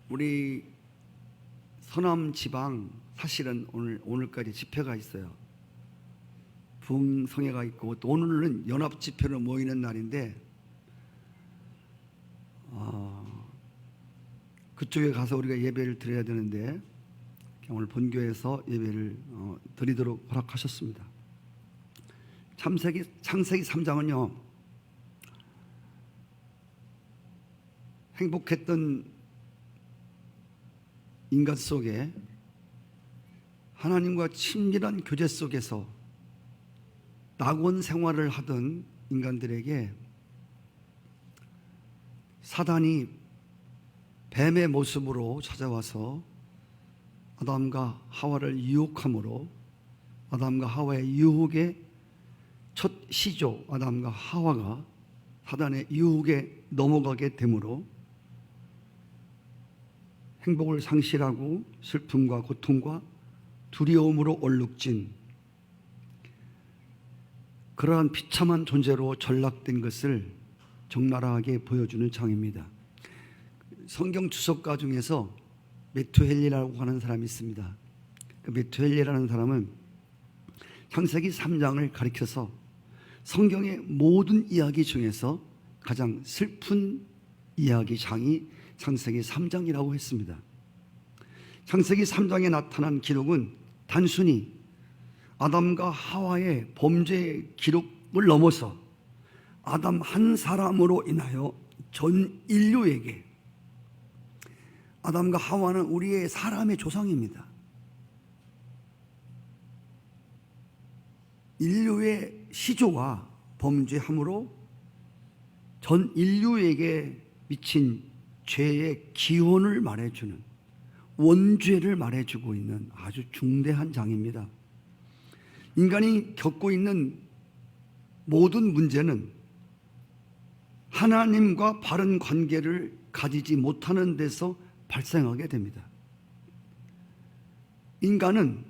우리 서남 지방 사실은 오늘까지 집회가 있어요. 부흥성회가 있고 또 오늘은 연합 집회로 모이는 날인데 그쪽에 가서 우리가 예배를 드려야 되는데 오늘 본교에서 예배를 드리도록 허락하셨습니다. 창세기 3장은요, 행복했던 인간 속에 하나님과 친밀한 교제 속에서 낙원 생활을 하던 인간들에게 사단이 뱀의 모습으로 찾아와서 아담과 하와를 유혹함으로 아담과 하와의 유혹의 첫 시조 아담과 하와가 사단의 유혹에 넘어가게 되므로 행복을 상실하고 슬픔과 고통과 두려움으로 얼룩진 그러한 비참한 존재로 전락된 것을 적나라하게 보여주는 장입니다. 성경 주석가 중에서 메투헬리라고 하는 사람이 있습니다. 그 메투헬리라는 사람은 창세기 3장을 가리켜서 성경의 모든 이야기 중에서 가장 슬픈 이야기 장이 창세기 3장이라고 했습니다. 창세기 3장에 나타난 기록은 단순히 아담과 하와의 범죄 기록을 넘어서 아담 한 사람으로 인하여 전 인류에게, 아담과 하와는 우리의 사람의 조상입니다. 인류의 시조와 범죄함으로 전 인류에게 미친 죄의 기원을 말해주는, 원죄를 말해주고 있는 아주 중대한 장입니다. 인간이 겪고 있는 모든 문제는 하나님과 바른 관계를 가지지 못하는 데서 발생하게 됩니다. 인간은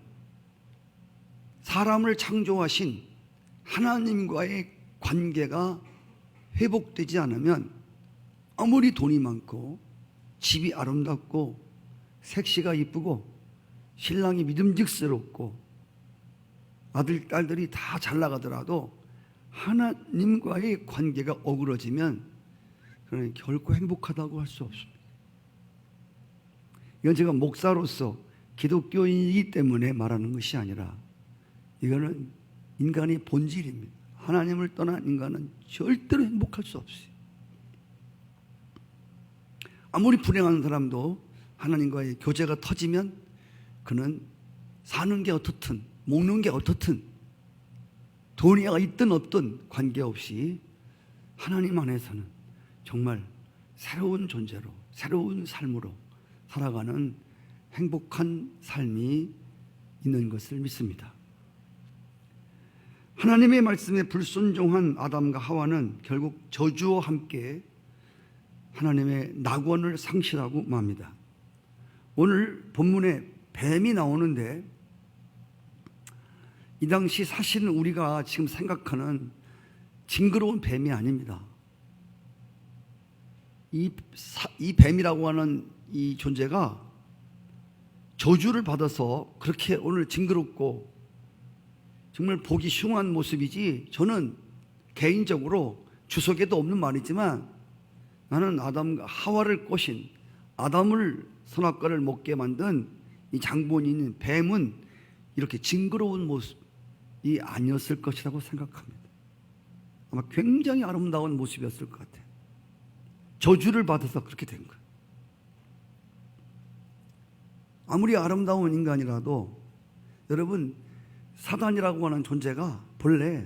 사람을 창조하신 하나님과의 관계가 회복되지 않으면 아무리 돈이 많고 집이 아름답고 색시가 이쁘고 신랑이 믿음직스럽고 아들, 딸들이 다 잘 나가더라도 하나님과의 관계가 어그러지면 그는 결코 행복하다고 할 수 없습니다. 이건 제가 목사로서 기독교인이기 때문에 말하는 것이 아니라 이거는 인간의 본질입니다. 하나님을 떠난 인간은 절대로 행복할 수 없어요. 아무리 불행한 사람도 하나님과의 교제가 터지면 그는 사는 게 어떻든 먹는 게 어떻든 돈이 있든 없든 관계없이 하나님 안에서는 정말 새로운 존재로, 새로운 삶으로 살아가는 행복한 삶이 있는 것을 믿습니다. 하나님의 말씀에 불순종한 아담과 하와는 결국 저주와 함께 하나님의 낙원을 상실하고 맙니다. 오늘 본문에 뱀이 나오는데 이 당시 사실은 우리가 지금 생각하는 징그러운 뱀이 아닙니다. 이 뱀이라고 하는 이 존재가 저주를 받아서 그렇게 오늘 징그럽고 정말 보기 흉한 모습이지, 저는 개인적으로 주석에도 없는 말이지만 나는 아담과 하와를 꼬신, 아담을 선악과를 먹게 만든 이 장본인인 뱀은 이렇게 징그러운 모습이 아니었을 것이라고 생각합니다. 아마 굉장히 아름다운 모습이었을 것 같아요. 저주를 받아서 그렇게 된 거예요. 아무리 아름다운 인간이라도 여러분, 사단이라고 하는 존재가 본래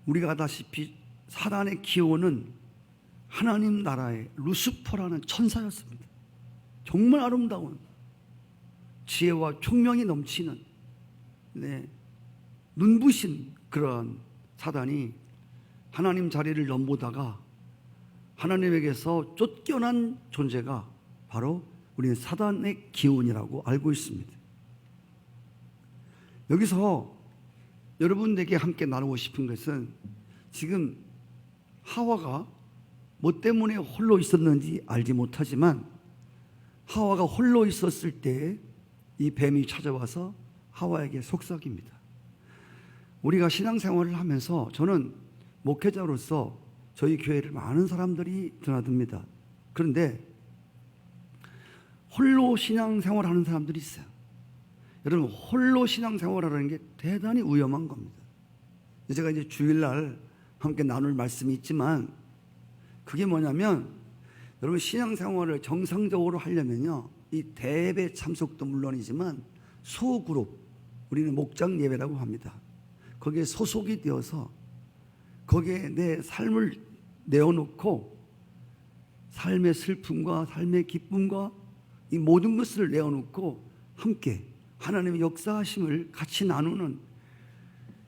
우리가 아다시피 사단의 기원은 하나님 나라의 루시퍼라는 천사였습니다. 정말 아름다운 지혜와 총명이 넘치는 눈부신 그러한 사단이 하나님 자리를 넘보다가 하나님에게서 쫓겨난 존재가 바로 우리는 사단의 기운이라고 알고 있습니다. 여기서 여러분에게 함께 나누고 싶은 것은 지금 하와가 뭐 때문에 홀로 있었는지 알지 못하지만 하와가 홀로 있었을 때 이 뱀이 찾아와서 하와에게 속삭입니다. 우리가 신앙생활을 하면서 저는 목회자로서 저희 교회를 많은 사람들이 드나듭니다. 그런데 홀로 신앙생활하는 사람들이 있어요. 여러분, 홀로 신앙생활하는 게 대단히 위험한 겁니다. 제가 이제 주일날 함께 나눌 말씀이 있지만 그게 뭐냐면, 여러분 신앙생활을 정상적으로 하려면요, 이 대예배 참석도 물론이지만 소그룹, 우리는 목장 예배라고 합니다. 거기에 소속이 되어서 거기에 내 삶을 내어놓고 삶의 슬픔과 삶의 기쁨과 이 모든 것을 내어놓고 함께 하나님의 역사하심을 같이 나누는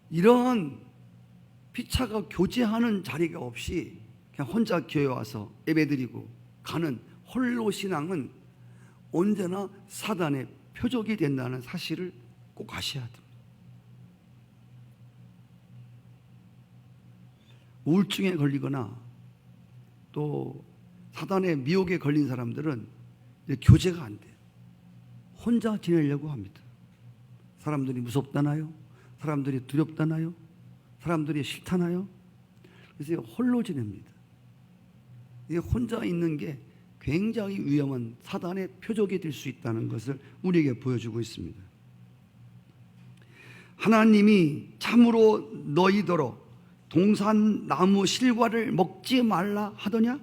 이러한 피차가 교제하는 자리가 없이 그냥 혼자 교회 와서 예배드리고 가는 홀로 신앙은 언제나 사단의 표적이 된다는 사실을 꼭 아셔야 됩니다. 우울증에 걸리거나 또 사단의 미혹에 걸린 사람들은 교제가 안 돼요. 혼자 지내려고 합니다. 사람들이 무섭다나요? 사람들이 두렵다나요? 사람들이 싫다나요? 그래서 홀로 지냅니다. 이게 혼자 있는 게 굉장히 위험한 사단의 표적이 될 수 있다는 것을 우리에게 보여주고 있습니다. 하나님이 참으로 너희더러 동산 나무 실과를 먹지 말라 하더냐?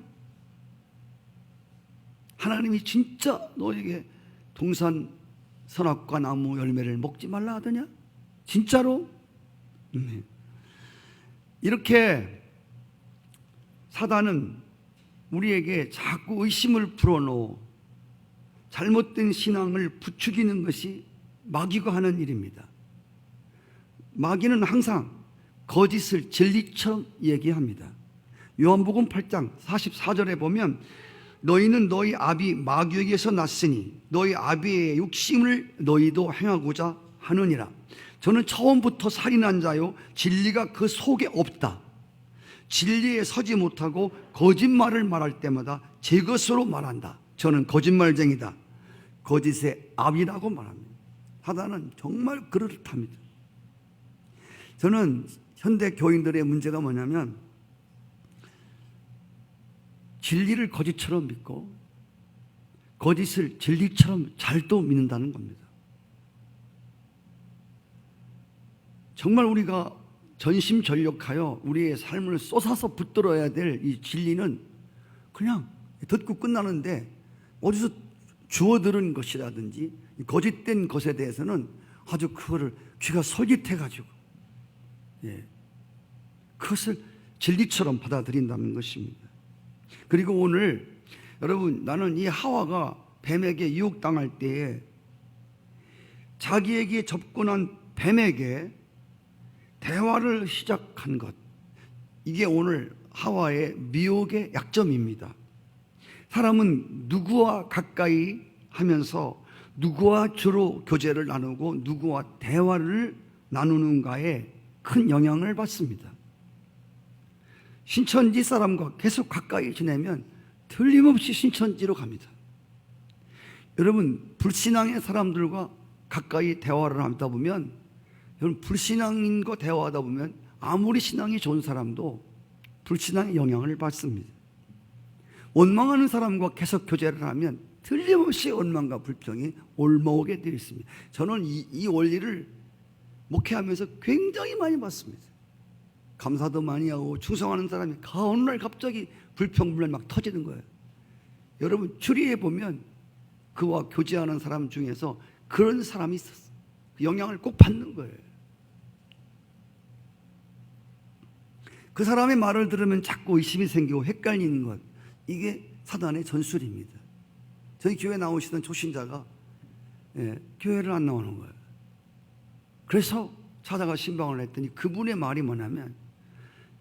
하나님이 진짜 너에게 동산 선악과 나무 열매를 먹지 말라 하더냐? 진짜로? 이렇게 사단은 우리에게 자꾸 의심을 불어넣어 잘못된 신앙을 부추기는 것이 마귀가 하는 일입니다. 마귀는 항상 거짓을 진리처럼 얘기합니다. 요한복음 8장 44절에 보면 너희는 너희 아비 마귀에게서 났으니 너희 아비의 욕심을 너희도 행하고자 하느니라. 저는 처음부터 살인한 자요 진리가 그 속에 없다. 진리에 서지 못하고 거짓말을 말할 때마다 제 것으로 말한다. 저는 거짓말쟁이다. 거짓의 아비라고 말합니다. 사단은 정말 그렇답니다. 저는 현대 교인들의 문제가 뭐냐면 진리를 거짓처럼 믿고 거짓을 진리처럼 잘도 믿는다는 겁니다. 정말 우리가 전심전력하여 우리의 삶을 쏟아서 붙들어야 될 이 진리는 그냥 듣고 끝나는데 어디서 주워 들은 것이라든지 거짓된 것에 대해서는 아주 그거를 귀가 솔깃해가지고 그것을 진리처럼 받아들인다는 것입니다. 그리고 오늘 여러분, 나는 이 하와가 뱀에게 유혹당할 때에 자기에게 접근한 뱀에게 대화를 시작한 것, 이게 오늘 하와의 미혹의 약점입니다. 사람은 누구와 가까이 하면서 누구와 주로 교제를 나누고 누구와 대화를 나누는가에 큰 영향을 받습니다. 신천지 사람과 계속 가까이 지내면 틀림없이 신천지로 갑니다. 여러분, 불신앙의 사람들과 가까이 대화를 하다 보면, 여러분 불신앙인과 대화하다 보면 아무리 신앙이 좋은 사람도 불신앙의 영향을 받습니다. 원망하는 사람과 계속 교제를 하면 틀림없이 원망과 불평이 올라오게 되어 있습니다. 저는 이 원리를 목회하면서 굉장히 많이 봤습니다. 감사도 많이 하고 충성하는 사람이 어느 날 갑자기 불평불만 막 터지는 거예요. 여러분 주리에 보면 그와 교제하는 사람 중에서 그런 사람이 있었어요. 영향을 꼭 받는 거예요. 그 사람의 말을 들으면 자꾸 의심이 생기고 헷갈리는 것, 이게 사단의 전술입니다. 저희 교회 나오시던 초신자가 교회를 안 나오는 거예요. 그래서 찾아가 신방을 했더니 그분의 말이 뭐냐면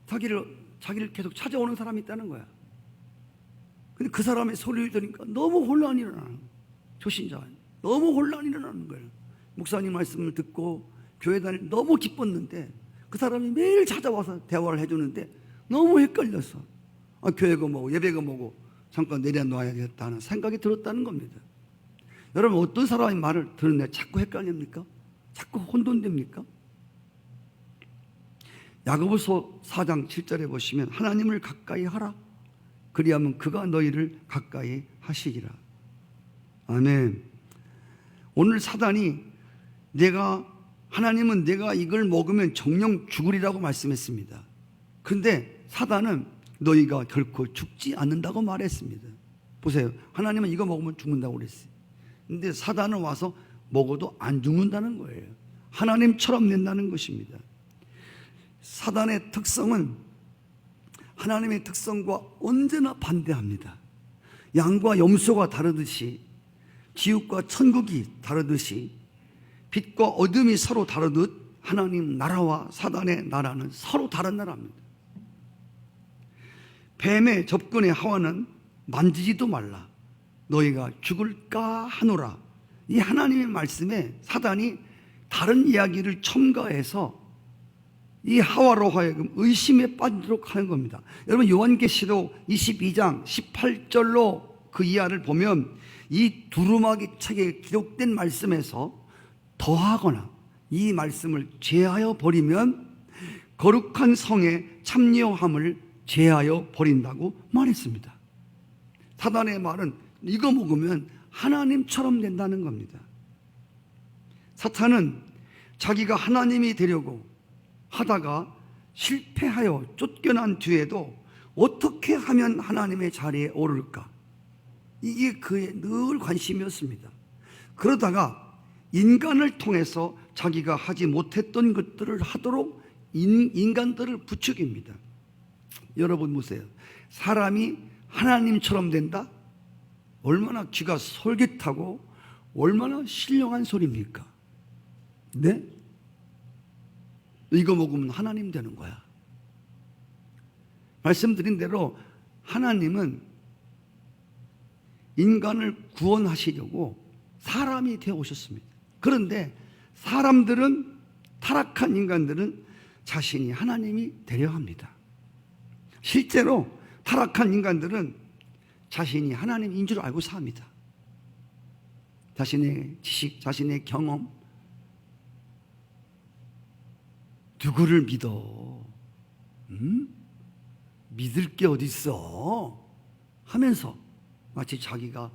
자기를 계속 찾아오는 사람이 있다는 거야. 근데 그 사람의 소리를 들으니까 너무 혼란이 일어나는 거예요. 초신자가 너무 혼란이 일어나는 거예요. 목사님 말씀을 듣고 교회 다닐 너무 기뻤는데 그 사람이 매일 찾아와서 대화를 해주는데 너무 헷갈렸어. 교회가 뭐고 예배가 뭐고 잠깐 내려놔야겠다는 생각이 들었다는 겁니다. 여러분, 어떤 사람의 말을 들었는데 자꾸 헷갈립니까? 자꾸 혼돈됩니까? 야고보서 4장 7절에 보시면 하나님을 가까이 하라. 그리하면 그가 너희를 가까이 하시리라. 아멘. 오늘 사단이 하나님은 내가 이걸 먹으면 정령 죽으리라고 말씀했습니다. 그런데 사단은 너희가 결코 죽지 않는다고 말했습니다. 보세요. 하나님은 이거 먹으면 죽는다고 그랬어요. 근데 사단은 와서 먹어도 안 죽는다는 거예요. 하나님처럼 된다는 것입니다. 사단의 특성은 하나님의 특성과 언제나 반대합니다. 양과 염소가 다르듯이, 지옥과 천국이 다르듯이, 빛과 어둠이 서로 다르듯 하나님 나라와 사단의 나라는 서로 다른 나라입니다. 뱀의 접근에 하와는 만지지도 말라. 너희가 죽을까 하노라. 이 하나님의 말씀에 사단이 다른 이야기를 첨가해서 이 하와로 하여금 의심에 빠지도록 하는 겁니다. 여러분, 요한계시록 22장 18절로 그 이하를 보면 이 두루마기 책에 기록된 말씀에서 더하거나 이 말씀을 제하여 버리면 거룩한 성의 참여함을 제하여 버린다고 말했습니다. 사단의 말은 이거 먹으면 하나님처럼 된다는 겁니다. 사탄은 자기가 하나님이 되려고 하다가 실패하여 쫓겨난 뒤에도 어떻게 하면 하나님의 자리에 오를까? 이게 그의 늘 관심이었습니다. 그러다가 인간을 통해서 자기가 하지 못했던 것들을 하도록 인간들을 부추깁니다. 여러분 보세요. 사람이 하나님처럼 된다? 얼마나 귀가 솔깃하고 얼마나 신령한 소리입니까? 네? 이거 먹으면 하나님 되는 거야. 말씀드린 대로 하나님은 인간을 구원하시려고 사람이 되어 오셨습니다. 그런데 사람들은, 타락한 인간들은 자신이 하나님이 되려 합니다. 실제로 타락한 인간들은 자신이 하나님인 줄 알고 삽니다. 자신의 지식, 자신의 경험, 누구를 믿어? 믿을 게 어딨어? 하면서 마치 자기가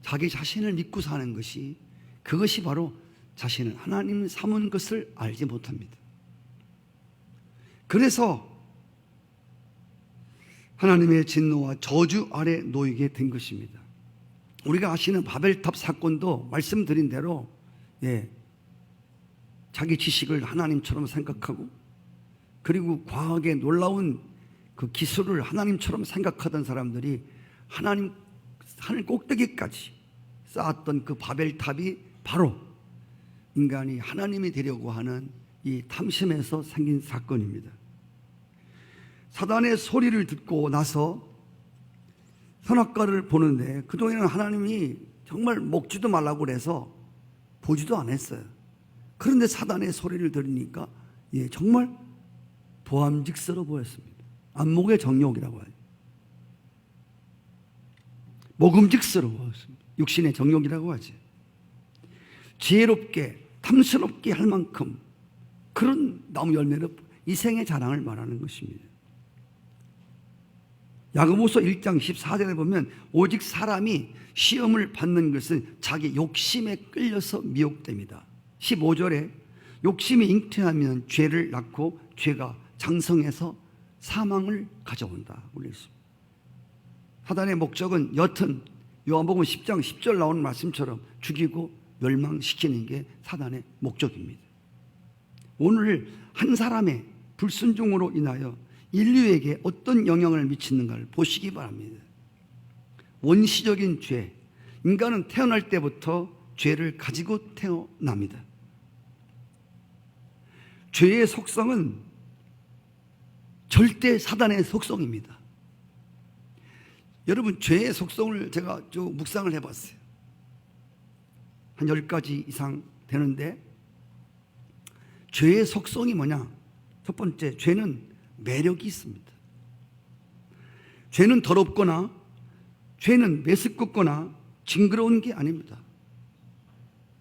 자기 자신을 믿고 사는 것이, 그것이 바로 자신을 하나님 삼은 것을 알지 못합니다. 그래서 하나님의 진노와 저주 아래 놓이게 된 것입니다. 우리가 아시는 바벨탑 사건도 말씀드린 대로 자기 지식을 하나님처럼 생각하고, 그리고 과학의 놀라운 그 기술을 하나님처럼 생각하던 사람들이 하나님 하늘 꼭대기까지 쌓았던 그 바벨탑이 바로 인간이 하나님이 되려고 하는 이 탐심에서 생긴 사건입니다. 사단의 소리를 듣고 나서 선악과를 보는데 그동안에는 하나님이 정말 먹지도 말라고 그래서 보지도 않았어요. 그런데 사단의 소리를 들으니까 정말 보암직스러워 보였습니다. 안목의 정욕이라고 하죠. 먹음직스러워 보였습니다. 육신의 정욕이라고 하죠. 지혜롭게 탐스럽게 할 만큼 그런 나무 열매는 이생의 자랑을 말하는 것입니다. 야고보서 1장 14절에 보면 오직 사람이 시험을 받는 것은 자기 욕심에 끌려서 미혹됩니다. 15절에 욕심이 잉태하면 죄를 낳고 죄가 장성해서 사망을 가져온다. 사단의 목적은 여튼 요한복음 10장 10절 나오는 말씀처럼 죽이고 멸망시키는 게 사단의 목적입니다. 오늘 한 사람의 불순종으로 인하여 인류에게 어떤 영향을 미치는가를 보시기 바랍니다. 원시적인 죄, 인간은 태어날 때부터 죄를 가지고 태어납니다. 죄의 속성은 절대 사단의 속성입니다. 여러분, 죄의 속성을 제가 좀 묵상을 해봤어요. 한 10가지 이상 되는데, 죄의 속성이 뭐냐? 첫 번째, 죄는 매력이 있습니다. 죄는 더럽거나 죄는 메스껍거나 징그러운 게 아닙니다.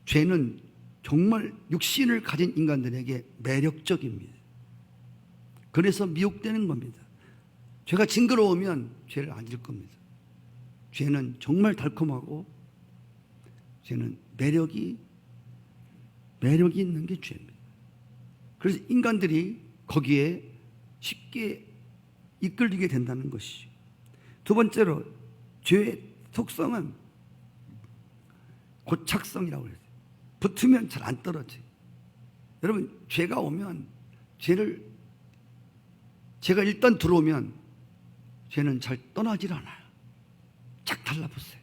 죄는 정말 육신을 가진 인간들에게 매력적입니다. 그래서 미혹되는 겁니다. 죄가 징그러우면 죄를 안 질 겁니다. 죄는 정말 달콤하고 죄는 매력이 있는 게 죄입니다. 그래서 인간들이 거기에 쉽게 이끌리게 된다는 것이죠. 두 번째로 죄의 속성은 고착성이라고 그랬어요. 붙으면 잘 안 떨어져요. 여러분, 죄가 오면 죄가 일단 들어오면 죄는 잘 떠나질 않아요. 착 달라붙어요.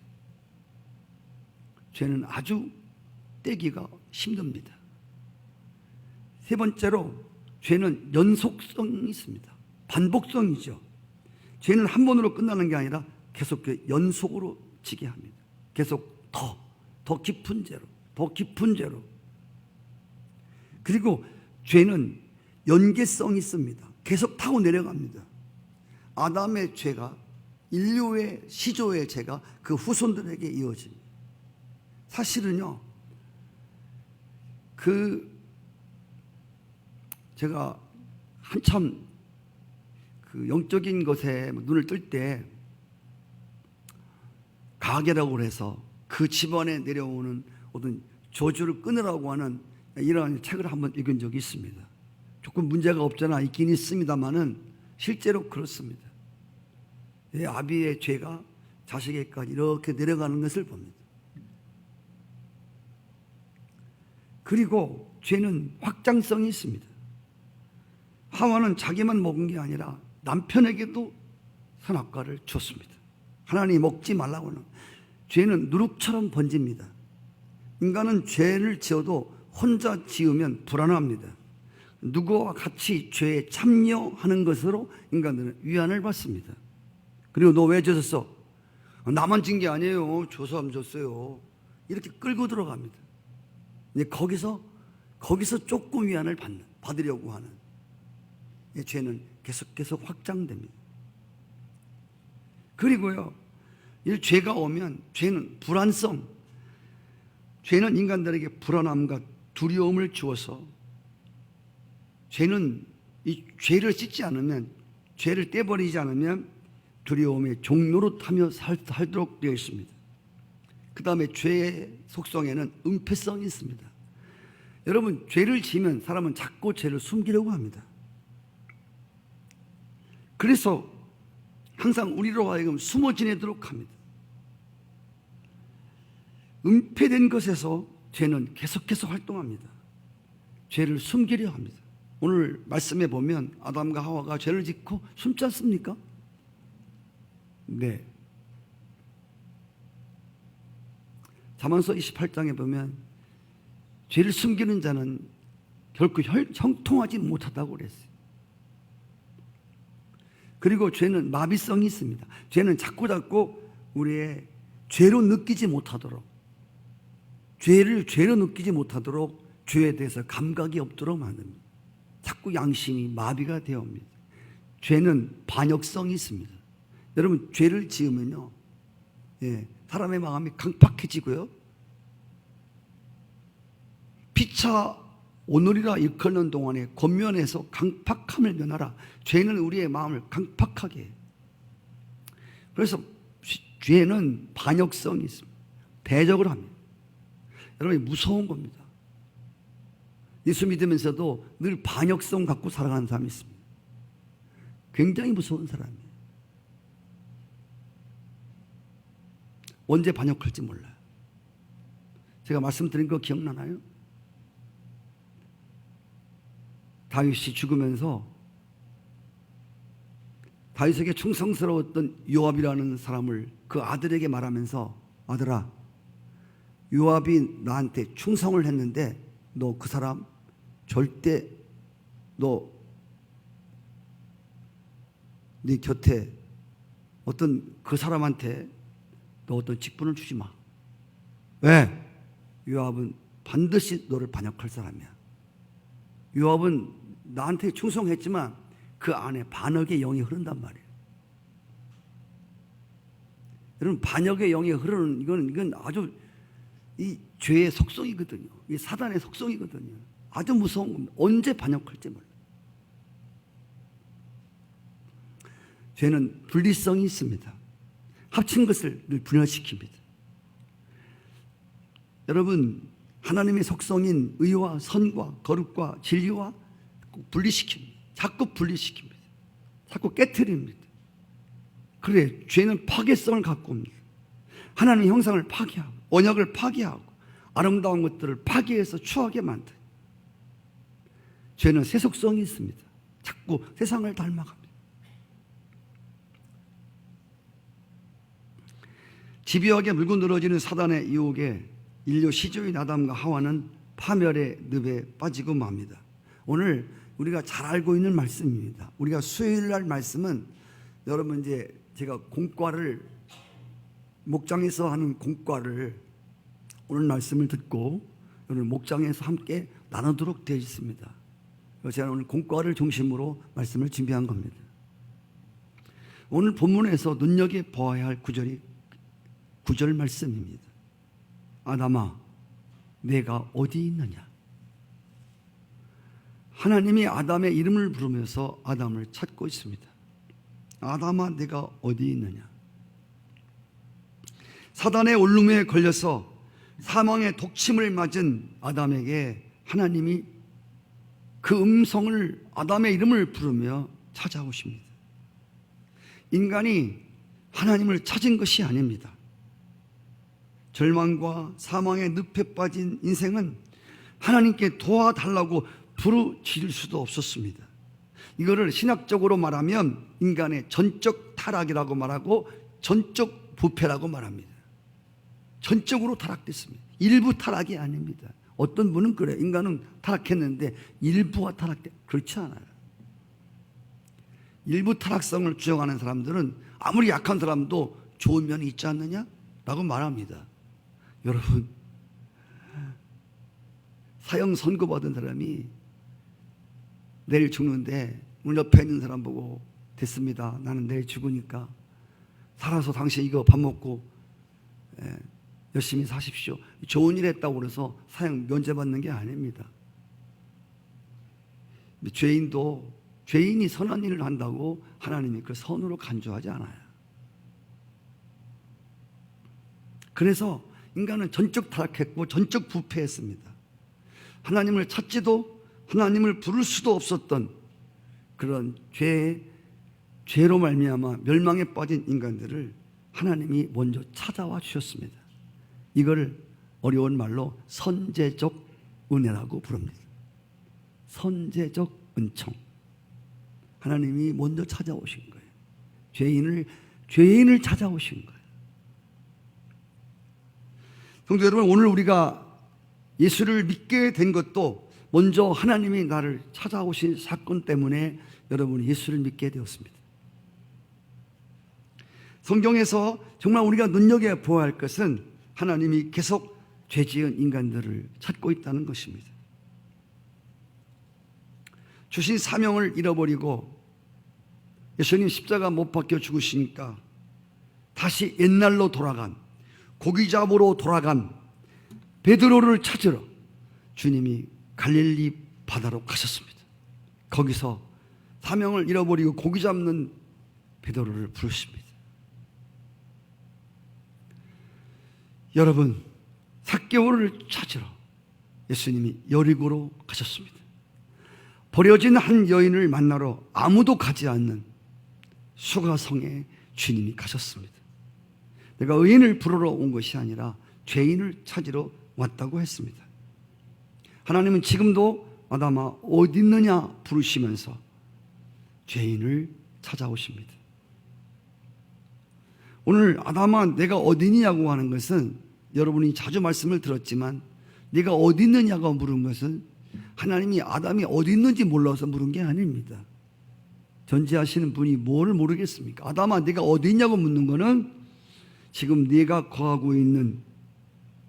죄는 아주 떼기가 힘듭니다. 세 번째로 죄는 연속성이 있습니다. 반복성이죠. 죄는 한 번으로 끝나는 게 아니라 계속 연속으로 지게 합니다. 계속 더 깊은 죄로, 더 깊은 죄로. 그리고 죄는 연계성이 있습니다. 계속 타고 내려갑니다. 아담의 죄가, 인류의 시조의 죄가 그 후손들에게 이어집니다. 사실은요, 제가 한참 영적인 것에 눈을 뜰 때 가계라고 해서 그 집안에 내려오는 어떤 저주를 끊으라고 하는 이러한 책을 한번 읽은 적이 있습니다. 조금 문제가 없잖아 있긴 있습니다만은 실제로 그렇습니다. 아비의 죄가 자식에게까지 이렇게 내려가는 것을 봅니다. 그리고 죄는 확장성이 있습니다. 하와는 자기만 먹은 게 아니라 남편에게도 선악과를 줬습니다. 하나님이 먹지 말라고는. 죄는 누룩처럼 번집니다. 인간은 죄를 지어도 혼자 지으면 불안합니다. 누구와 같이 죄에 참여하는 것으로 인간들은 위안을 받습니다. 그리고 너 왜 졌어? 나만 진 게 아니에요. 저 사람 졌어요. 이렇게 끌고 들어갑니다. 거기서 조금 위안을 받으려고 하는 죄는 계속 확장됩니다. 그리고요, 이 죄가 오면 죄는 불안성, 죄는 인간들에게 불안함과 두려움을 주어서 죄는 이 죄를 씻지 않으면, 죄를 떼버리지 않으면 두려움의 종로로 타며 살도록 되어 있습니다. 그 다음에 죄의 속성에는 은폐성이 있습니다. 여러분, 죄를 지으면 사람은 자꾸 죄를 숨기려고 합니다. 그래서 항상 우리로 하여금 숨어 지내도록 합니다. 은폐된 것에서 죄는 계속해서 활동합니다. 죄를 숨기려 합니다. 오늘 말씀에 보면 아담과 하와가 죄를 짓고 숨지 않습니까? 네. 잠언서 28장에 보면 죄를 숨기는 자는 결코 형통하지 못하다고 그랬어요. 그리고 죄는 마비성이 있습니다. 죄는 자꾸 우리의 죄로 느끼지 못하도록, 죄를 죄로 느끼지 못하도록 죄에 대해서 감각이 없도록 만듭니다. 자꾸 양심이 마비가 되어 옵니다. 죄는 반역성이 있습니다. 여러분, 죄를 지으면요, 사람의 마음이 강팍해지고요, 피차 오늘이라 일컫는 동안에 권면에서 강팍함을 면하라. 죄는 우리의 마음을 강팍하게 해요. 그래서 죄는 반역성이 있습니다. 대적을 합니다. 여러분, 무서운 겁니다. 예수 믿으면서도 늘 반역성 갖고 살아가는 사람이 있습니다. 굉장히 무서운 사람이에요. 언제 반역할지 몰라요. 제가 말씀드린 거 기억나나요? 다윗이 죽으면서 다윗에게 충성스러웠던 요압이라는 사람을 그 아들에게 말하면서, 아들아, 요압이 나한테 충성을 했는데 너 그 사람 절대 네 곁에 어떤 그 사람한테 너 어떤 직분을 주지 마. 왜? 요압은 반드시 너를 반역할 사람이야. 요압은 나한테 충성했지만 그 안에 반역의 영이 흐른단 말이에요. 여러분, 반역의 영이 흐르는 이건 아주 이 죄의 속성이거든요. 이 사단의 속성이거든요. 아주 무서운 겁니다. 언제 반역할지 몰라요. 죄는 분리성이 있습니다. 합친 것을 늘 분열시킵니다. 여러분, 하나님의 속성인 의와 선과 거룩과 진리와 분리시킵니다. 자꾸 분리시킵니다. 자꾸 깨트립니다. 그래, 죄는 파괴성을 갖고 옵니다. 하나님의 형상을 파괴하고 언약을 파괴하고 아름다운 것들을 파괴해서 추하게 만들어요. 죄는 세속성이 있습니다. 자꾸 세상을 닮아갑니다. 집요하게 물고 늘어지는 사단의 유혹에 인류 시조인 아담과 하와는 파멸의 늪에 빠지고 맙니다. 오늘 우리가 잘 알고 있는 말씀입니다. 우리가 수요일 날 말씀은 여러분, 이제 제가 공과를, 목장에서 하는 공과를 오늘 말씀을 듣고 오늘 목장에서 함께 나누도록 되어 있습니다. 제가 오늘 공과를 중심으로 말씀을 준비한 겁니다. 오늘 본문에서 눈여겨보아야 할 구절이 9절 말씀입니다. 아담아, 내가 어디 있느냐? 하나님이 아담의 이름을 부르면서 아담을 찾고 있습니다. 아담아, 내가 어디 있느냐? 사단의 올름에 걸려서 사망의 독침을 맞은 아담에게 하나님이 그 음성을, 아담의 이름을 부르며 찾아오십니다. 인간이 하나님을 찾은 것이 아닙니다. 절망과 사망의 늪에 빠진 인생은 하나님께 도와달라고 부르짖을 수도 없었습니다. 이거를 신학적으로 말하면 인간의 전적 타락이라고 말하고 전적 부패라고 말합니다. 전적으로 타락됐습니다. 일부 타락이 아닙니다. 어떤 분은 그래요. 인간은 타락했는데 일부가 타락돼. 그렇지 않아요. 일부 타락성을 주장하는 사람들은 아무리 약한 사람도 좋은 면이 있지 않느냐? 라고 말합니다. 여러분, 사형 선고받은 사람이 내일 죽는데 문 옆에 있는 사람 보고 됐습니다. 나는 내일 죽으니까 살아서 당신 이거 밥 먹고 열심히 사십시오. 좋은 일 했다고 그래서 사형 면제받는 게 아닙니다. 죄인도 죄인이 선한 일을 한다고 하나님이 그 선으로 간주하지 않아요. 그래서 인간은 전적 타락했고 전적 부패했습니다. 하나님을 찾지도 하나님을 부를 수도 없었던 그런 죄로 말미암아 멸망에 빠진 인간들을 하나님이 먼저 찾아와 주셨습니다. 이걸 어려운 말로 선제적 은혜라고 부릅니다. 선제적 은총. 하나님이 먼저 찾아오신 거예요. 죄인을 찾아오신 거예요. 성도 여러분, 오늘 우리가 예수를 믿게 된 것도 먼저 하나님이 나를 찾아오신 사건 때문에 여러분이 예수를 믿게 되었습니다. 성경에서 정말 우리가 눈여겨보아야 할 것은 하나님이 계속 죄 지은 인간들을 찾고 있다는 것입니다. 주신 사명을 잃어버리고 예수님 십자가 못 박혀 죽으시니까 다시 옛날로 돌아간, 고기 잡으러 돌아간 베드로를 찾으러 주님이 갈릴리 바다로 가셨습니다. 거기서 사명을 잃어버리고 고기 잡는 베드로를 부르십니다. 여러분, 삭개오를 찾으러 예수님이 여리고로 가셨습니다. 버려진 한 여인을 만나러 아무도 가지 않는 수가성에 주님이 가셨습니다. 내가 의인을 부르러 온 것이 아니라 죄인을 찾으러 왔다고 했습니다. 하나님은 지금도 아담아 어디 있느냐 부르시면서 죄인을 찾아오십니다. 오늘 아담아 내가 어디 있느냐고 하는 것은 여러분이 자주 말씀을 들었지만 네가 어디 있느냐고 물은 것은 하나님이 아담이 어디 있는지 몰라서 물은 게 아닙니다. 전지하시는 분이 뭘 모르겠습니까? 아담아 네가 어디 있냐고 묻는 거는 지금 네가 거하고 있는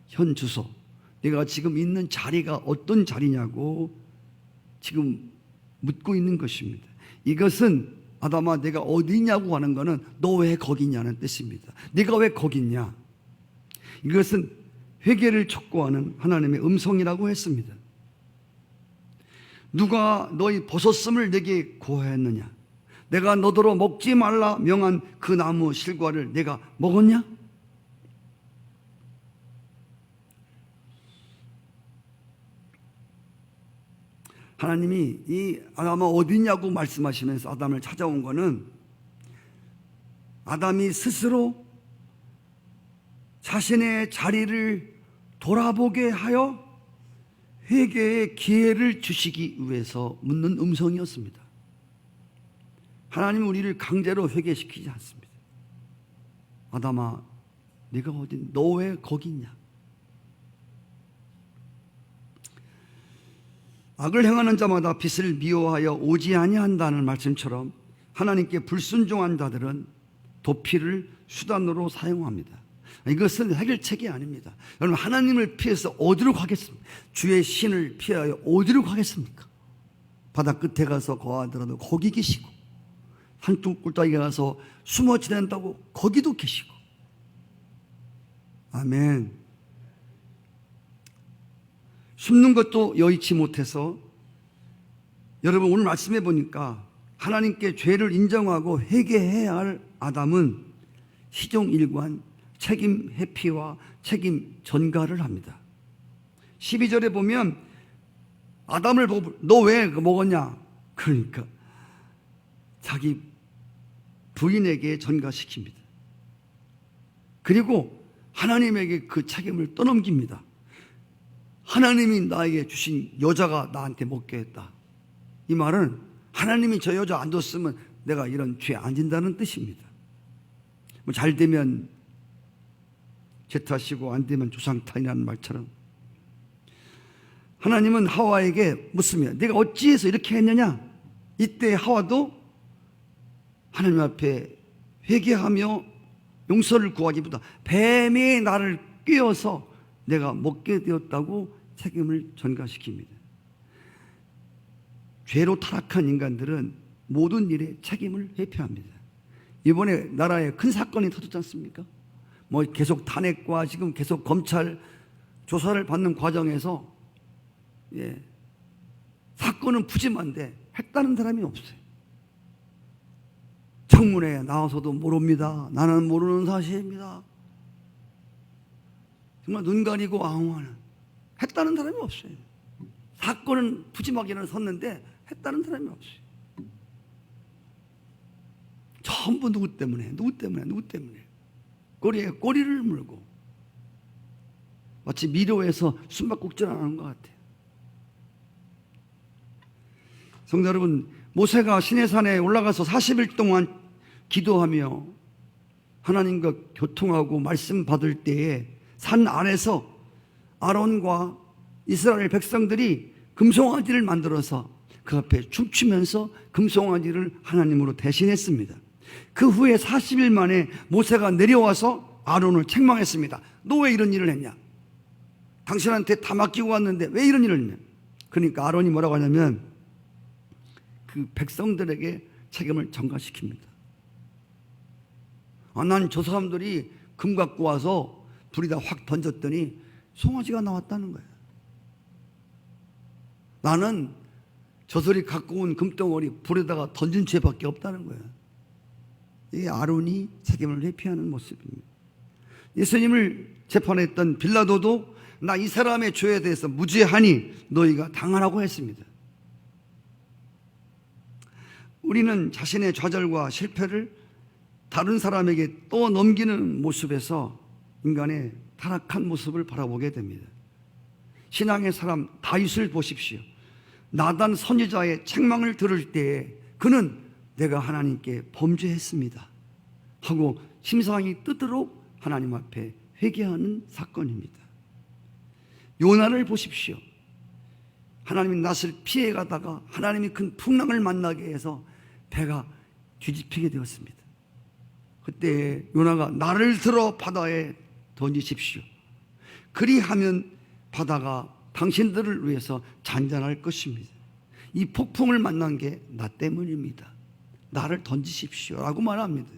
현 주소, 네가 지금 있는 자리가 어떤 자리냐고 지금 묻고 있는 것입니다. 이것은 아담아 내가 어디 있냐고 하는 것은 너 왜 거기 있냐는 뜻입니다. 네가 왜 거기 있냐? 이것은 회개를 촉구하는 하나님의 음성이라고 했습니다. 누가 너희 벗었음을 내게 고하였느냐? 내가 너더러 먹지 말라 명한 그 나무 실과를 내가 먹었냐? 하나님이 이 아담아 어디 있냐고 말씀하시면서 아담을 찾아온 것은 아담이 스스로 자신의 자리를 돌아보게 하여 회개의 기회를 주시기 위해서 묻는 음성이었습니다. 하나님은 우리를 강제로 회개시키지 않습니다. 아담아 네가 어디, 너 왜 거기 있냐? 악을 행하는 자마다 빛을 미워하여 오지 아니한다는 말씀처럼 하나님께 불순종한 자들은 도피를 수단으로 사용합니다. 이것은 해결책이 아닙니다. 여러분 하나님을 피해서 어디로 가겠습니까? 주의 신을 피하여 어디로 가겠습니까? 바다 끝에 가서 거하더라도 거기 계시고 한쪽 꿀다기에 가서 숨어 지낸다고 거기도 계시고. 아멘. 숨는 것도 여의치 못해서 여러분 오늘 말씀해 보니까 하나님께 죄를 인정하고 회개해야 할 아담은 시종일관 책임 회피와 책임 전가를 합니다. 12절에 보면 아담을 보고 너 왜 먹었냐? 그러니까 자기 부인에게 전가시킵니다. 그리고 하나님에게 그 책임을 떠넘깁니다. 하나님이 나에게 주신 여자가 나한테 먹게 했다. 이 말은 하나님이 저 여자 안 뒀으면 내가 이런 죄 안 진다는 뜻입니다. 뭐 잘 되면 제 탓이고 안 되면 조상 탓이라는 말처럼 하나님은 하와에게 묻습니다. 네가 어찌해서 이렇게 했느냐? 이때 하와도 하나님 앞에 회개하며 용서를 구하기보다 뱀이 나를 꿰어서 내가 먹게 되었다고 책임을 전가시킵니다. 죄로 타락한 인간들은 모든 일에 책임을 회피합니다. 이번에 나라에 큰 사건이 터졌지 않습니까? 뭐 계속 탄핵과 지금 계속 검찰 조사를 받는 과정에서 사건은 푸짐한데 했다는 사람이 없어요. 청문회에 나와서도 모릅니다. 나는 모르는 사실입니다. 정말 눈 가리고 아웅하는, 했다는 사람이 없어요. 사건은 푸짐하게는 섰는데 했다는 사람이 없어요. 전부 누구 때문에 꼬리에 꼬리를 물고 마치 미로에서 숨바꼭질 안 하는 것 같아요. 성도 여러분, 모세가 시내산에 올라가서 40일 동안 기도하며 하나님과 교통하고 말씀 받을 때에 산 안에서 아론과 이스라엘 백성들이 금송아지를 만들어서 그 앞에 춤추면서 금송아지를 하나님으로 대신했습니다. 그 후에 40일 만에 모세가 내려와서 아론을 책망했습니다. 너 왜 이런 일을 했냐? 당신한테 다 맡기고 왔는데 왜 이런 일을 했냐? 그러니까 아론이 뭐라고 하냐면 그 백성들에게 책임을 전가시킵니다. 난 저 사람들이 금 갖고 와서 불에다 확 던졌더니 송아지가 나왔다는 거예요. 나는 저들이 갖고 온 금덩어리 불에다가 던진 죄밖에 없다는 거예요. 이게 아론이 책임을 회피하는 모습입니다. 예수님을 재판했던 빌라도도 나 이 사람의 죄에 대해서 무죄하니 너희가 당하라고 했습니다. 우리는 자신의 좌절과 실패를 다른 사람에게 떠넘기는 모습에서 인간의 타락한 모습을 바라보게 됩니다. 신앙의 사람 다윗을 보십시오. 나단 선지자의 책망을 들을 때에 그는 내가 하나님께 범죄했습니다 하고 심상이 뜨도록 하나님 앞에 회개하는 사건입니다. 요나를 보십시오. 하나님이 낯을 피해 가다가 하나님이 큰 풍랑을 만나게 해서 배가 뒤집히게 되었습니다. 그때 요나가 나를 들어 바다에 던지십시오. 그리하면 바다가 당신들을 위해서 잔잔할 것입니다. 이 폭풍을 만난 게 나 때문입니다. 나를 던지십시오 라고 말합니다.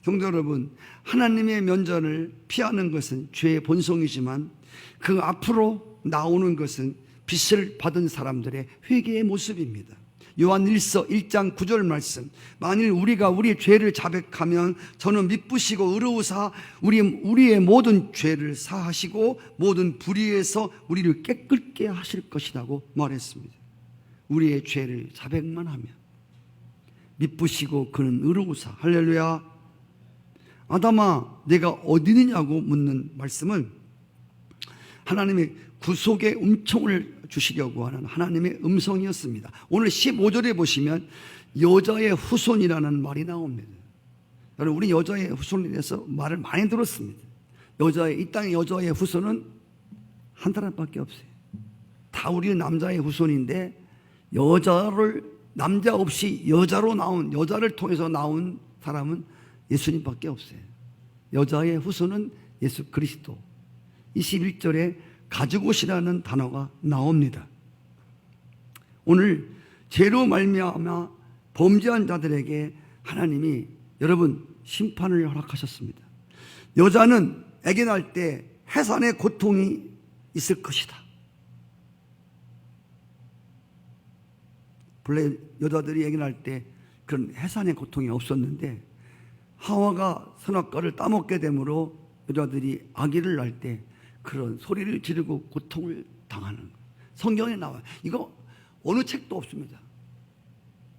성도 여러분, 하나님의 면전을 피하는 것은 죄의 본성이지만 그 앞으로 나오는 것은 빛을 받은 사람들의 회개의 모습입니다. 요한일서 1장 9절 말씀, 만일 우리가 우리의 죄를 자백하면 저는 미쁘시고 의로우사 우리의 모든 죄를 사하시고 모든 불의에서 우리를 깨끗게 하실 것이라고 말했습니다. 우리의 죄를 자백만 하면 미쁘시고 그는 의로우사. 할렐루야. 아담아 내가 어디 있느냐고 묻는 말씀은 하나님의 구속의 음성을 주시려고 하는 하나님의 음성이었습니다. 오늘 15절에 보시면 여자의 후손이라는 말이 나옵니다. 여러분, 우리 여자의 후손에 대해서 말을 많이 들었습니다. 이 땅의 여자의 후손은 한 사람밖에 없어요. 다 우리는 남자의 후손인데 남자 없이 여자를 통해서 나온 사람은 예수님밖에 없어요. 여자의 후손은 예수 그리스도. 21절에 가죽옷이라는 단어가 나옵니다. 오늘 죄로 말미암아 범죄한 자들에게 하나님이 여러분 심판을 허락하셨습니다. 여자는 아기 낳을 때 해산의 고통이 있을 것이다. 본래 여자들이 아기 낳을 때 그런 해산의 고통이 없었는데 하와가 선악과를 따먹게 되므로 여자들이 아기를 낳을 때 그런 소리를 지르고 고통을 당하는 거예요. 성경에 나와요. 이거 어느 책도 없습니다.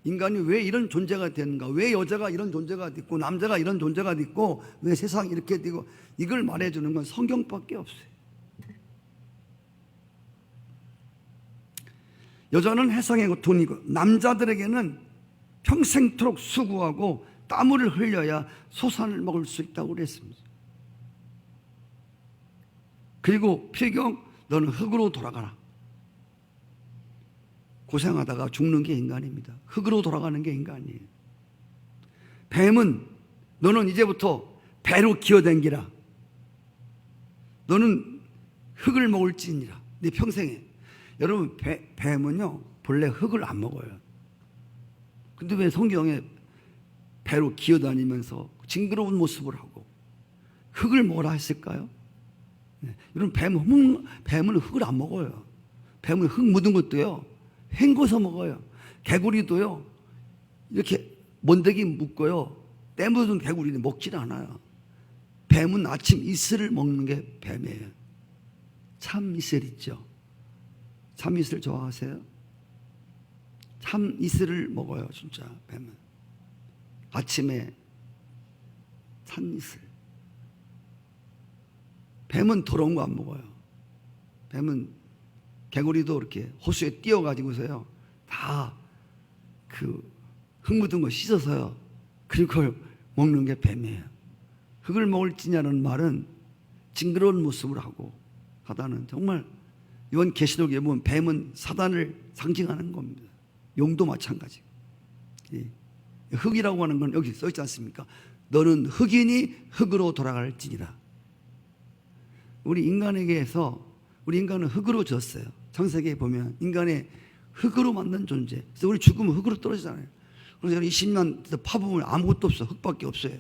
인간이 왜 이런 존재가 되는가, 왜 여자가 이런 존재가 있고 남자가 이런 존재가 있고 왜 세상이 이렇게 되고, 이걸 말해주는 건 성경밖에 없어요. 여자는 해상의 고통이고 남자들에게는 평생토록 수고하고 땀을 흘려야 소산을 먹을 수 있다고 그랬습니다. 그리고 필경 너는 흙으로 돌아가라. 고생하다가 죽는 게 인간입니다. 흙으로 돌아가는 게 인간이에요. 뱀은 너는 이제부터 배로 기어다니라. 너는 흙을 먹을지니라. 네 평생에. 여러분 뱀은요 본래 흙을 안 먹어요. 근데 왜 성경에 배로 기어다니면서 징그러운 모습을 하고 흙을 먹으라 했을까요? 여러분 뱀은 흙을 안 먹어요. 뱀은 흙 묻은 것도요 헹궈서 먹어요. 개구리도요 이렇게 먼데기 묶고요 때 묻은 개구리는 먹질 않아요. 뱀은 아침 이슬을 먹는 게 뱀이에요. 참 이슬 있죠. 참 이슬 좋아하세요? 참 이슬을 먹어요. 진짜 뱀은 아침에 참 이슬. 뱀은 더러운 거 안 먹어요. 뱀은 개구리도 이렇게 호수에 뛰어가지고서요 다 그 흙 묻은 거 씻어서요 그리고 그걸 먹는 게 뱀이에요. 흙을 먹을지냐는 말은 징그러운 모습을 하고 하다는, 정말 이번 계시록에 보면 뱀은 사단을 상징하는 겁니다. 용도 마찬가지. 흙이라고 하는 건 여기 써 있지 않습니까? 너는 흙이니 흙으로 돌아갈지니라. 우리 인간에게서 우리 인간은 흙으로 졌어요. 창세기에 보면 인간의 흙으로 만든 존재. 그래서 우리 죽으면 흙으로 떨어지잖아요. 그래서 20년 파보면 아무것도 없어. 흙밖에 없어요.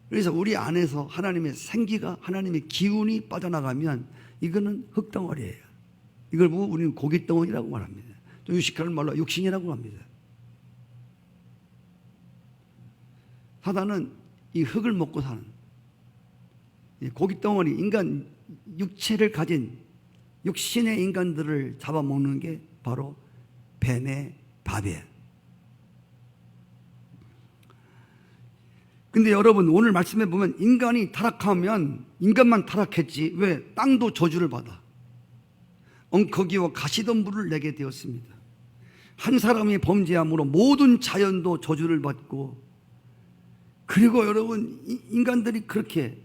그래서 우리 안에서 하나님의 생기가, 하나님의 기운이 빠져나가면 이거는 흙덩어리예요. 이걸 보고 우리는 고깃덩어리라고 말합니다. 또 유식하는 말로 육신이라고 합니다. 사단은 이 흙을 먹고 사는 고깃덩어리, 인간 육체를 가진 육신의 인간들을 잡아먹는 게 바로 뱀의 밥이에요. 근데 여러분 오늘 말씀해 보면 인간이 타락하면 인간만 타락했지 왜 땅도 저주를 받아 엉커기와 가시덤불을 내게 되었습니다. 한 사람이 범죄함으로 모든 자연도 저주를 받고, 그리고 여러분 인간들이 그렇게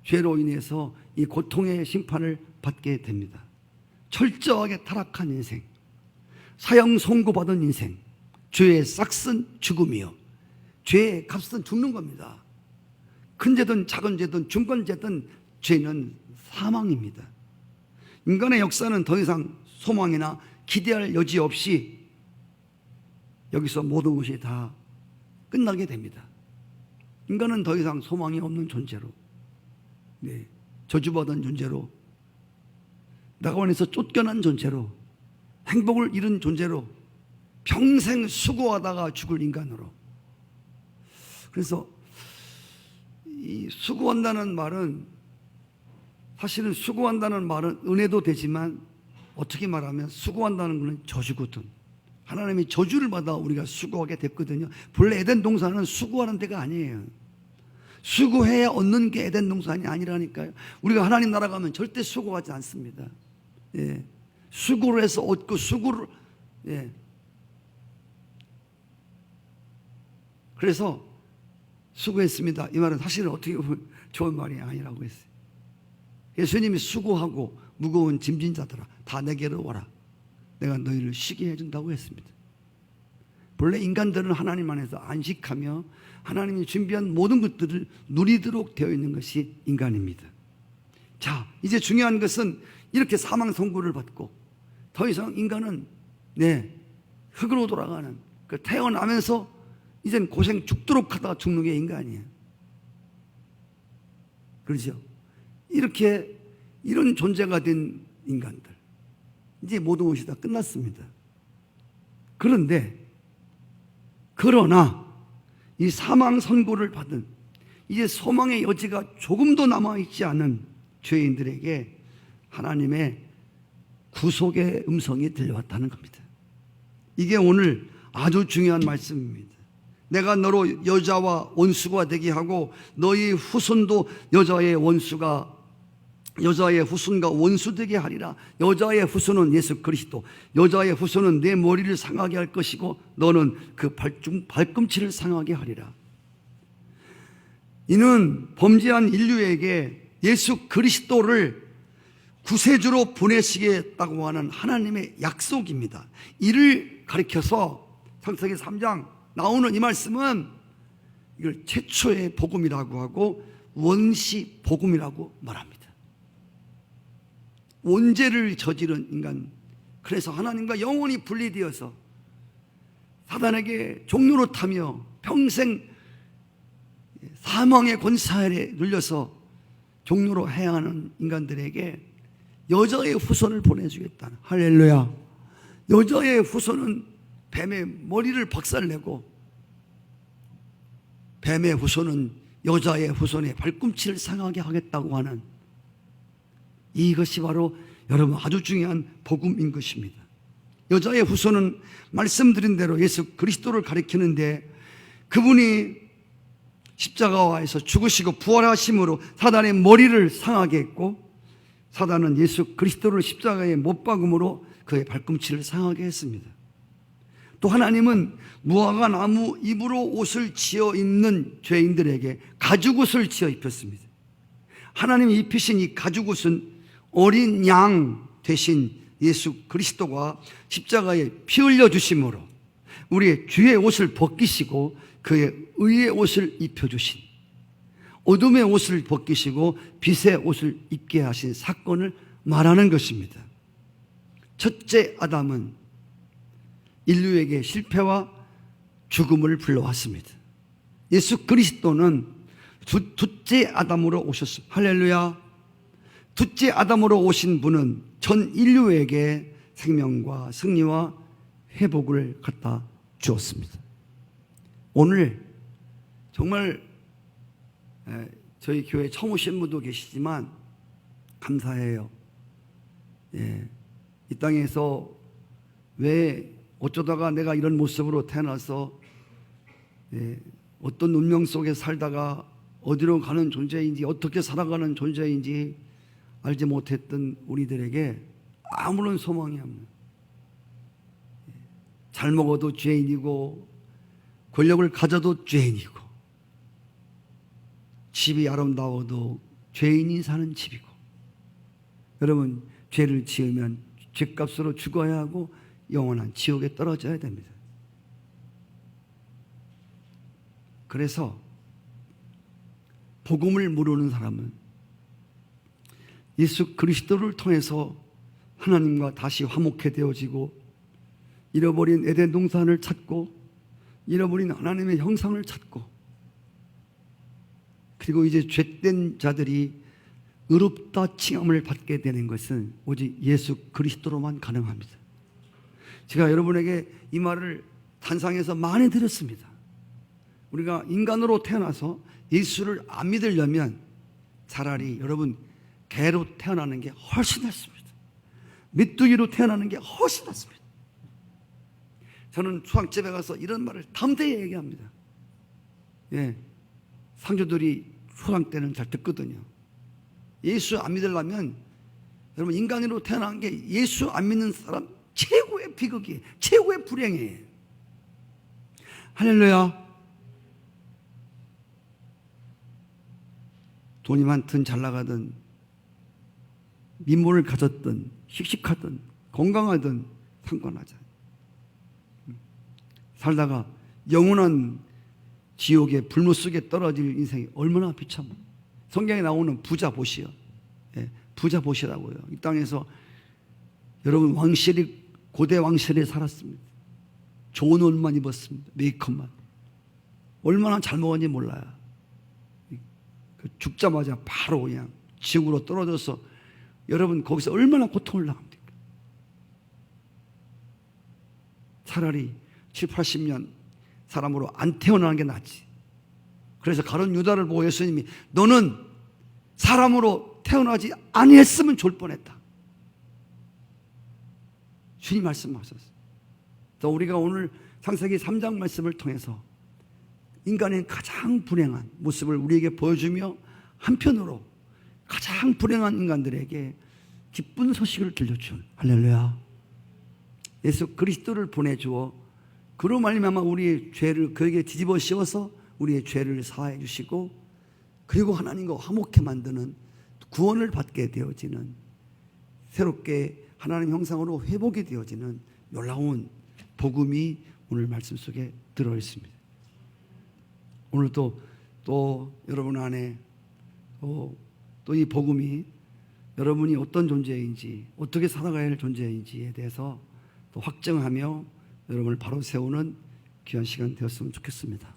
죄로 인해서 이 고통의 심판을 받게 됩니다. 철저하게 타락한 인생, 사형 선고받은 인생, 죄의 싹은 죽음이요 죄의 값은 죽는 겁니다. 큰 죄든 작은 죄든 중간 죄든 죄는 사망입니다. 인간의 역사는 더 이상 소망이나 기대할 여지 없이 여기서 모든 것이 다 끝나게 됩니다. 인간은 더 이상 소망이 없는 존재로, 저주받은 존재로, 낙원에서 쫓겨난 존재로, 행복을 잃은 존재로, 평생 수고하다가 죽을 인간으로. 그래서 이 수고한다는 말은, 사실은 수고한다는 말은 은혜도 되지만 어떻게 말하면 수고한다는 것은 저주거든. 하나님이 저주를 받아 우리가 수고하게 됐거든요. 본래 에덴 동산은 수고하는 데가 아니에요. 수고해야 얻는 게 에덴 동산이 아니라니까요. 우리가 하나님 나라 가면 절대 수고하지 않습니다. 수고를 해서 얻고 수고를, 그래서 수고했습니다. 이 말은 사실은 어떻게 보면 좋은 말이 아니라고 했어요. 예수님이 수고하고 무거운 짐진 자들아 다 내게로 와라. 내가 너희를 쉬게 해준다고 했습니다. 본래 인간들은 하나님 안에서 안식하며 하나님이 준비한 모든 것들을 누리도록 되어 있는 것이 인간입니다. 자, 이제 중요한 것은 이렇게 사망 선고를 받고 더 이상 인간은 흙으로 돌아가는, 태어나면서 이젠 고생 죽도록 하다가 죽는 게 인간이에요. 그렇죠? 이런 존재가 된 인간들, 이제 모든 것이 다 끝났습니다. 그러나 이 사망 선고를 받은, 이제 소망의 여지가 조금도 남아있지 않은 죄인들에게 하나님의 구속의 음성이 들려왔다는 겁니다. 이게 오늘 아주 중요한 말씀입니다. 내가 너로 여자와 원수가 되게 하고 너희 후손도 여자의 후손과 원수 되게 하리라. 여자의 후손은 예수 그리스도, 여자의 후손은 내 머리를 상하게 할 것이고 너는 그 발꿈치를 상하게 하리라. 이는 범죄한 인류에게 예수 그리스도를 구세주로 보내시겠다고 하는 하나님의 약속입니다. 이를 가리켜서 창세기 3장 나오는 이 말씀은 이걸 최초의 복음이라고 하고 원시 복음이라고 말합니다. 원죄를 저지른 인간, 그래서 하나님과 영원히 분리되어서 사단에게 종로로 타며 평생 사망의 권세에 눌려서 종로로 해하는 인간들에게 여자의 후손을 보내주겠다는, 할렐루야. 여자의 후손은 뱀의 머리를 박살내고 뱀의 후손은 여자의 후손의 발꿈치를 상하게 하겠다고 하는, 이것이 바로 여러분 아주 중요한 복음인 것입니다. 여자의 후손은 말씀드린 대로 예수 그리스도를 가리키는데, 그분이 십자가에서 죽으시고 부활하심으로 사단의 머리를 상하게 했고, 사단은 예수 그리스도를 십자가에 못 박음으로 그의 발꿈치를 상하게 했습니다. 또 하나님은 무화과 나무 잎으로 옷을 지어 입는 죄인들에게 가죽옷을 지어 입혔습니다. 하나님이 입히신 이 가죽옷은 어린 양 대신 예수 그리스도가 십자가에 피 흘려 주심으로 우리의 죄의 옷을 벗기시고 그의 의의 옷을 입혀주신, 어둠의 옷을 벗기시고 빛의 옷을 입게 하신 사건을 말하는 것입니다. 첫째 아담은 인류에게 실패와 죽음을 불러왔습니다. 예수 그리스도는 둘째 아담으로 오셨습니다. 할렐루야. 둘째 아담으로 오신 분은 전 인류에게 생명과 승리와 회복을 갖다 주었습니다. 오늘 정말 저희 교회 처음 오신 분도 계시지만 감사해요. 이 땅에서 왜 어쩌다가 내가 이런 모습으로 태어나서 어떤 운명 속에 살다가 어디로 가는 존재인지, 어떻게 살아가는 존재인지 알지 못했던 우리들에게 아무런 소망이 없는, 잘 먹어도 죄인이고 권력을 가져도 죄인이고 집이 아름다워도 죄인이 사는 집이고, 여러분 죄를 지으면 죄값으로 죽어야 하고 영원한 지옥에 떨어져야 됩니다. 그래서 복음을 모르는 사람은 예수 그리스도를 통해서 하나님과 다시 화목해 되어지고 잃어버린 에덴 동산을 찾고 잃어버린 하나님의 형상을 찾고, 그리고 이제 죄된 자들이 의롭다 칭함을 받게 되는 것은 오직 예수 그리스도로만 가능합니다. 제가 여러분에게 이 말을 단상에서 많이 드렸습니다. 우리가 인간으로 태어나서 예수를 안 믿으려면 차라리 여러분 개로 태어나는 게 훨씬 낫습니다. 메뚜기로 태어나는 게 훨씬 낫습니다. 저는 수학집에 가서 이런 말을 담대히 얘기합니다. 예, 상주들이 초등 때는 잘 듣거든요. 예수 안 믿으려면 여러분 인간으로 태어난 게 예수 안 믿는 사람 최고의 비극이에요. 최고의 불행이에요. 할렐루야. 돈이 많든 잘 나가든 민물을 가졌든 씩씩하든 건강하든 상관하지 않아요. 살다가 영원한 지옥의 불못 속에 떨어질 인생이 얼마나 비참해. 성경에 나오는 부자 보시요. 예, 부자 보시라고요. 이 땅에서 여러분 왕실이 고대 왕실에 살았습니다. 좋은 옷만 입었습니다. 메이크업만. 얼마나 잘 먹었는지 몰라요. 죽자마자 바로 그냥 지옥으로 떨어져서 여러분 거기서 얼마나 고통을 당합니까? 차라리 7, 80년 사람으로 안 태어나는 게 낫지. 그래서 가룟 유다를 보고 예수님이 너는 사람으로 태어나지 아니했으면 좋을 뻔했다. 주님 말씀하셨어요. 또 우리가 오늘 창세기 3장 말씀을 통해서 인간의 가장 불행한 모습을 우리에게 보여주며 한편으로 가장 불행한 인간들에게 기쁜 소식을 들려준 할렐루야. 예수 그리스도를 보내주어 그로 말미암아 우리의 죄를 그에게 뒤집어 씌워서 우리의 죄를 사하여 주시고 그리고 하나님과 화목해 만드는 구원을 받게 되어지는 새롭게 하나님 형상으로 회복이 되어지는 놀라운 복음이 오늘 말씀 속에 들어 있습니다. 오늘도 또 여러분 안에 또 이 복음이 여러분이 어떤 존재인지 어떻게 살아가야 할 존재인지에 대해서 또 확증하며 여러분을 바로 세우는 귀한 시간 되었으면 좋겠습니다.